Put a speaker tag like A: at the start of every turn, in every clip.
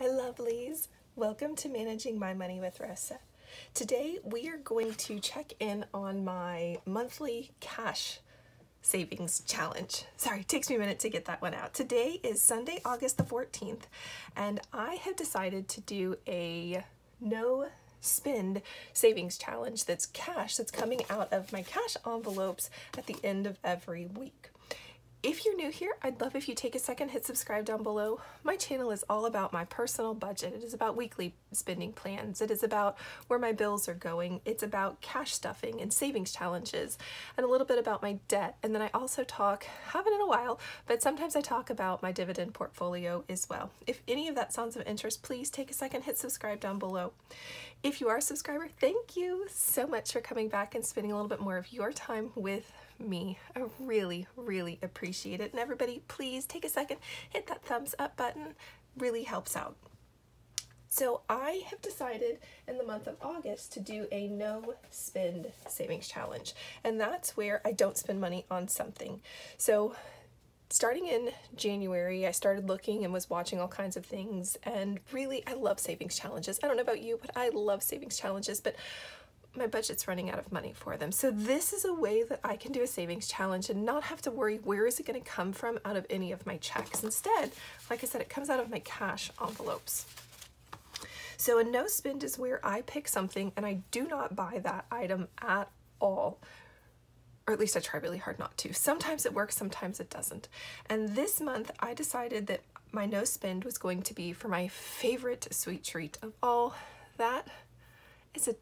A: my lovelies. Welcome to Managing My Money with Rosa. Today we are going to check in on my monthly cash savings challenge. Sorry, it takes me a minute to get that one out. Today is Sunday, August the 14th, and I have decided to do a no spend savings challenge that's cash that's coming out of my cash envelopes at the end of every week. If you're new here, I'd love if you take a second, hit subscribe down below. My channel is all about my personal budget. It is about weekly spending plans. It is about where my bills are going. It's about cash stuffing and savings challenges and a little bit about my debt. And then I also talk, haven't in a while, but sometimes I talk about my dividend portfolio as well. If any of that sounds of interest, please take a second, hit subscribe down below. If you are a subscriber, thank you so much for coming back and spending a little bit more of your time with me. I really appreciate it. And everybody, please take a second, hit that thumbs up button. Really helps out. So I have decided in the month of August to do a no spend savings challenge. And that's where I don't spend money on something. So starting in January, I started looking and was watching all kinds of things. And really, I love savings challenges. I don't know about you, but I love savings challenges. But my budget's running out of money for them. So this is a way that I can do a savings challenge and not have to worry where is it going to come from out of any of my checks. Instead, like I said, it comes out of my cash envelopes. So a no spend is where I pick something and I do not buy that item at all. Or at least I try really hard not to. Sometimes it works, sometimes it doesn't. And this month I decided that my no spend was going to be for my favorite sweet treat of all. That is a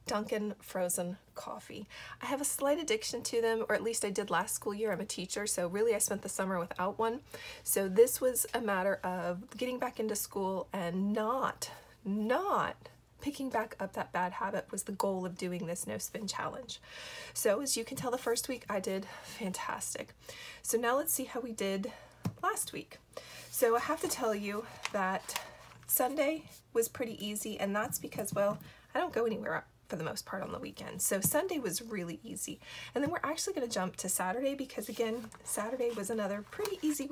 A: Dunkin frozen coffee. I have a slight addiction to them, or at least I did last school year. I'm a teacher, so really I spent the summer without one. So this was a matter of getting back into school and not picking back up that bad habit was the goal of doing this no spend challenge. So as you can tell, the first week I did fantastic. So now let's see how we did last week. So I have to tell you that Sunday was pretty easy, and that's because, well, I don't go anywhere for the most part on the weekend. So Sunday was really easy. And then we're actually going to jump to Saturday because, again, Saturday was another pretty easy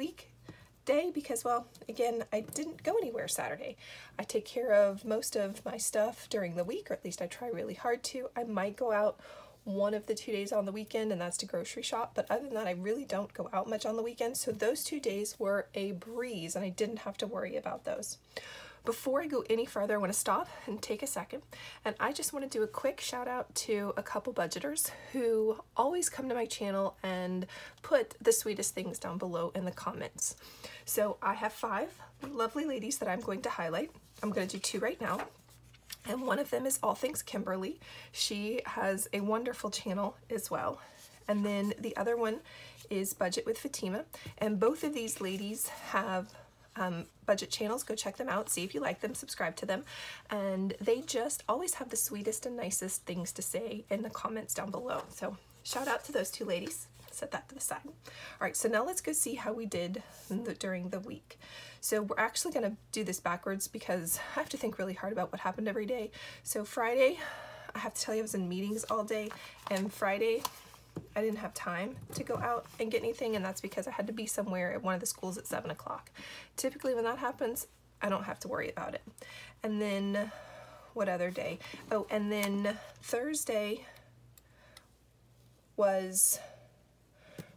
A: day because, well, again, I didn't go anywhere Saturday. I take care of most of my stuff during the week, or at least I try really hard to. I might go out one of the 2 days on the weekend, and that's to grocery shop, but other than that, I really don't go out much on the weekend. So those 2 days were a breeze, and I didn't have to worry about those. Before I go any further, I want to stop and take a second, and I just want to do a quick shout out to a couple budgeters who always come to my channel and put the sweetest things down below in the comments. So I have 5 lovely ladies that I'm going to highlight. I'm going to do 2 right now, and one of them is All Things Kimberly. She has a wonderful channel as well. And then the other one is Budget with Fatima, and both of these ladies have budget channels. Go check them out, see if you like them, subscribe to them, and they just always have the sweetest and nicest things to say in the comments down below. So shout out to those 2 ladies. Set that to the side. All right, so now let's go see how we did during the week. So we're actually going to do this backwards because I have to think really hard about what happened every day. So Friday, I have to tell you I was in meetings all day, and Friday I didn't have time to go out and get anything, and that's because I had to be somewhere at one of the schools at 7 o'clock. Typically when that happens, I don't have to worry about it. And then what other day? Oh, and then Thursday was,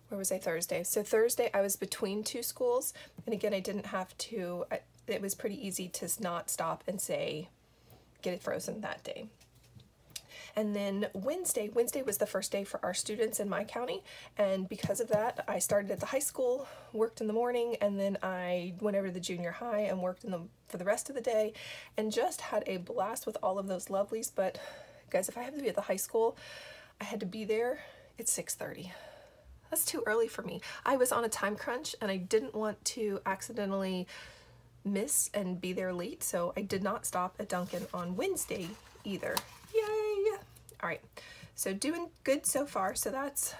A: where was I Thursday? So Thursday I was between 2 schools, and again, I didn't have to, it was pretty easy to not stop and say, get it frozen that day. And then Wednesday was the first day for our students in my county, and because of that, I started at the high school, worked in the morning, and then I went over to the junior high and worked for the rest of the day, and just had a blast with all of those lovelies. But guys, if I have to be at the high school, I had to be there at 6:30. That's too early for me. I was on a time crunch, and I didn't want to accidentally miss and be there late, so I did not stop at Dunkin on Wednesday either. Yay! All right, so doing good so far. So that's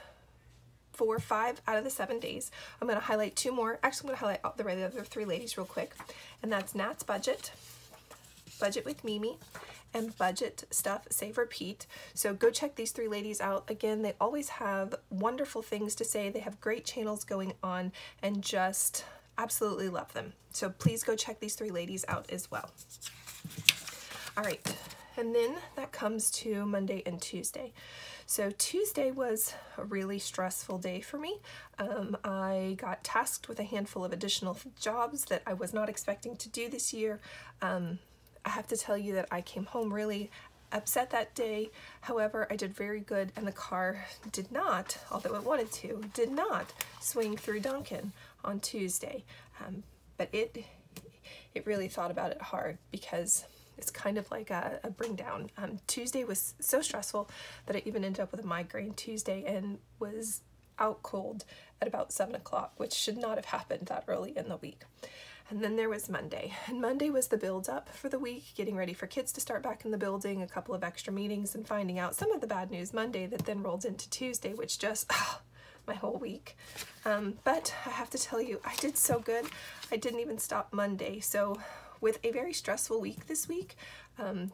A: 5 out of the 7 days. I'm going to highlight 2 more. Actually, I'm going to highlight the other 3 ladies real quick, and that's Nat's Budget, Budget with Mimi, and Budget Stuff Save Repeat. So go check these 3 ladies out. Again, they always have wonderful things to say. They have great channels going on, and just Absolutely love them. So please go check these 3 ladies out as well. All right, and then that comes to Monday and Tuesday. So Tuesday was a really stressful day for me. I got tasked with a handful of additional jobs that I was not expecting to do this year. I have to tell you that I came home really upset that day. However, I did very good, and the car did not, although it wanted to, did not swing through Dunkin on Tuesday. But it really thought about it hard, because it's kind of like a bring down. Tuesday was so stressful that I even ended up with a migraine Tuesday and was out cold at about 7 o'clock, which should not have happened that early in the week. And then there was Monday, and Monday was the build up for the week, getting ready for kids to start back in the building, a couple of extra meetings, and finding out some of the bad news Monday that then rolled into Tuesday, which just, my whole week. But I have to tell you, I did so good. I didn't even stop Monday. So with a very stressful week this week,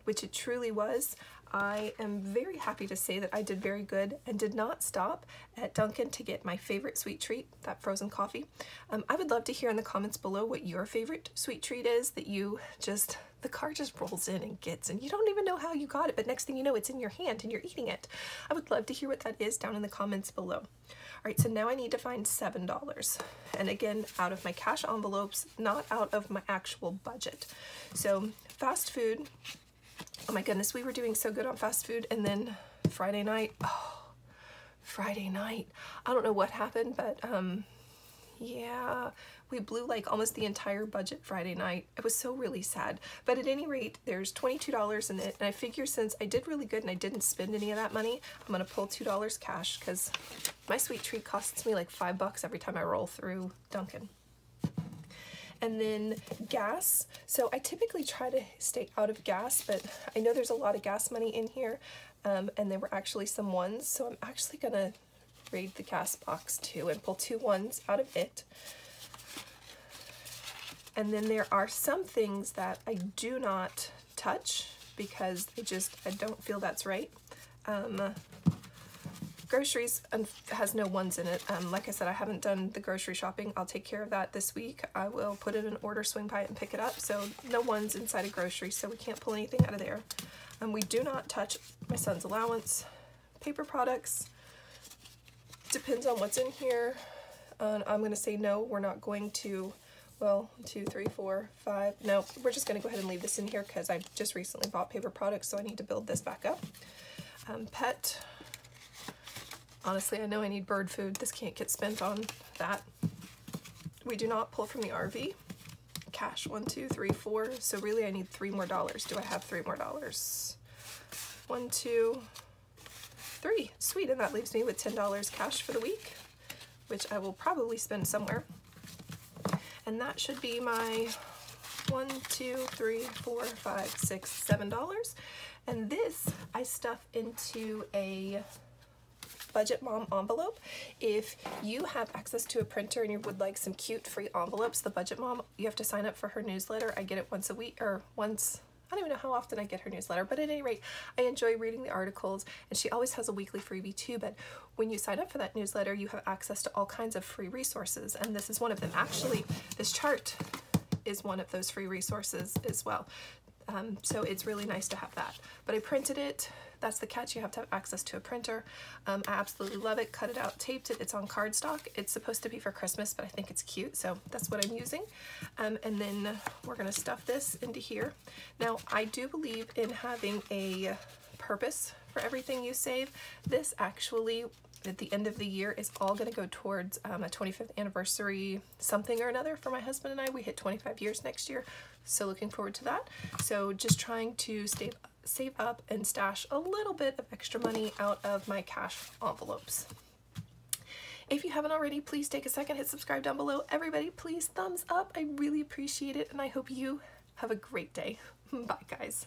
A: which it truly was, I am very happy to say that I did very good and did not stop at Dunkin to get my favorite sweet treat, that frozen coffee. I would love to hear in the comments below what your favorite sweet treat is that you just, the car just rolls in and gets, and you don't even know how you got it, but next thing you know, it's in your hand and you're eating it. I would love to hear what that is down in the comments below. All right, so now I need to find $7. And again, out of my cash envelopes, not out of my actual budget. So fast food, oh my goodness, we were doing so good on fast food, and then Friday night, Friday night, I don't know what happened, but yeah, we blew like almost the entire budget Friday night. It was so really sad. But at any rate, there's $22 in it, and I figure since I did really good and I didn't spend any of that money, I'm gonna pull $2 cash, because my sweet treat costs me like $5 every time I roll through Dunkin. And then gas. So I typically try to stay out of gas, but I know there's a lot of gas money in here, and there were actually some ones, so I'm actually gonna raid the gas box too and pull 2 ones out of it. And then there are some things that I do not touch because I don't feel that's right. Groceries has no ones in it. Like I said, I haven't done the grocery shopping. I'll take care of that this week. I will put it in order, swing by it, and pick it up. So no ones inside of groceries, so we can't pull anything out of there. We do not touch my son's allowance. Paper products, depends on what's in here. I'm going to say no, we're not going to. Well, 2, 3, 4, 5. No, we're just going to go ahead and leave this in here because I just recently bought paper products, so I need to build this back up. Pet. Honestly, I know I need bird food. This can't get spent on that. We do not pull from the RV. Cash, 1, 2, 3, 4. So really I need $3 more. Do I have $3 more? 1, 2, 3. Sweet, and that leaves me with $10 cash for the week, which I will probably spend somewhere. And that should be my 1, 2, 3, 4, 5, 6, $7. And this I stuff into a Budget Mom envelope. If you have access to a printer and you would like some cute free envelopes, the Budget Mom, you have to sign up for her newsletter. I get it once a week, or once, I don't even know how often I get her newsletter, but at any rate, I enjoy reading the articles, and she always has a weekly freebie too. But when you sign up for that newsletter, you have access to all kinds of free resources, and this is one of them. Actually, this chart is one of those free resources as well. So it's really nice to have that. But I printed it. That's the catch, you have to have access to a printer. I absolutely love it. Cut it out, taped it. It's on cardstock. It's supposed to be for Christmas, but I think it's cute, so that's what I'm using. And then we're gonna stuff this into here. Now, I do believe in having a purpose for everything you save. This actually, at the end of the year, is all going to go towards a 25th anniversary something or another for my husband and I. We hit 25 years next year, so looking forward to that. So just trying to save up and stash a little bit of extra money out of my cash envelopes. If you haven't already, please take a second, hit subscribe down below. Everybody, please thumbs up. I really appreciate it, and I hope you have a great day. Bye, guys.